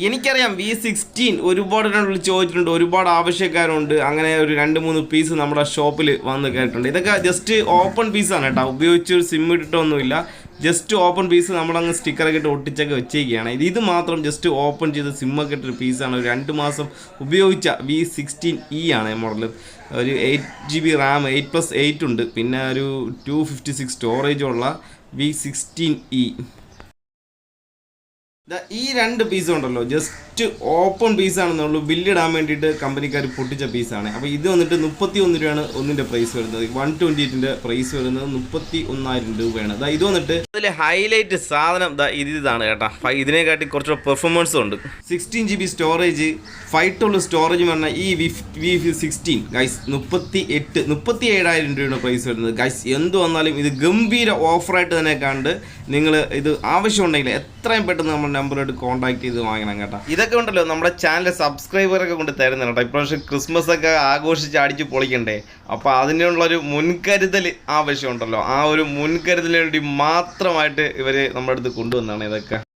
എനിക്കറിയാം V16 ഒരുപാട് ചോദിച്ചിട്ടുണ്ട്, ഒരുപാട് ആവശ്യക്കാരുണ്ട്. അങ്ങനെ ഒരു 2-3 പീസ് നമ്മുടെ ഷോപ്പിൽ വന്ന് കയറിയിട്ടുണ്ട്. ഇതൊക്കെ ജസ്റ്റ് ഓപ്പൺ പീസാണ് കേട്ടോ, ഉപയോഗിച്ച് സിം ഇട്ടിട്ടൊന്നുമില്ല. ജസ്റ്റ് ഓപ്പൺ പീസ് നമ്മളങ്ങ് സ്റ്റിക്കറൊക്കെ ഇട്ട് ഒട്ടിച്ചൊക്കെ വെച്ചേക്കുകയാണ്. ഇത് മാത്രം ജസ്റ്റ് ഓപ്പൺ ചെയ്ത് സിമ്മൊക്കെ ഇട്ടൊരു പീസാണ്. ഒരു 2 മാസം ഉപയോഗിച്ച V16E ആണ് മോഡൽ. ഒരു 8GB റാം 8+8 ഉണ്ട്, പിന്നെ ഒരു 256 സ്റ്റോറേജുള്ള V16E. ഈ 2 പീസ് ഉണ്ടല്ലോ ജസ്റ്റ് ഓപ്പൺ പീസാണെന്നുള്ളൂ, ബില്ലിടാൻ വേണ്ടിയിട്ട് കമ്പനിക്കാർ പൊട്ടിച്ച പീസാണ്. അപ്പോൾ ഇത് വന്നിട്ട് 31 രൂപയാണ് ഒന്നിൻ്റെ പ്രൈസ് വരുന്നത്. 128ൻ്റെ പ്രൈസ് വരുന്നത് 31,000 രൂപയാണ്. ഇത് വന്നിട്ട് അതിൽ ഹൈലൈറ്റ് സാധനം ഇതാണ് കേട്ടോ. ഇതിനെക്കാട്ടി കുറച്ചുകൂടെ പെർഫോമൻസും ഉണ്ട്. 16GB സ്റ്റോറേജ്, 512 സ്റ്റോറേജ് പറഞ്ഞാൽ ഈ V16 ഗൈസ് 37,000 രൂപയാണ് പ്രൈസ് വരുന്നത്. ഗൈസ് എന്ത് വന്നാലും ഇത് ഗംഭീര ഓഫറായിട്ട് തന്നെ കണ്ട് നിങ്ങൾ ഇത് ആവശ്യമുണ്ടെങ്കിൽ എത്രയും പെട്ടെന്ന് നമ്മൾ നമ്പറായിട്ട് കോൺടാക്ട് ചെയ്ത് വാങ്ങണം കേട്ടോ. ഇതൊക്കെ ഉണ്ടല്ലോ നമ്മുടെ ചാനൽ സബ്സ്ക്രൈബറൊക്കെ കൊണ്ട് തരുന്നത് കേട്ടോ. ഇപ്രാവശ്യം ക്രിസ്മസ് ഒക്കെ ആഘോഷിച്ച് അടിച്ച് പൊളിക്കണ്ടേ, അപ്പോൾ അതിനുള്ളൊരു മുൻകരുതൽ ആവശ്യമുണ്ടല്ലോ. ആ ഒരു മുൻകരുതലിന് വേണ്ടി മാത്രമായിട്ട് ഇവർ നമ്മുടെ അടുത്ത് കൊണ്ടുവന്നതാണ് ഇതൊക്കെ.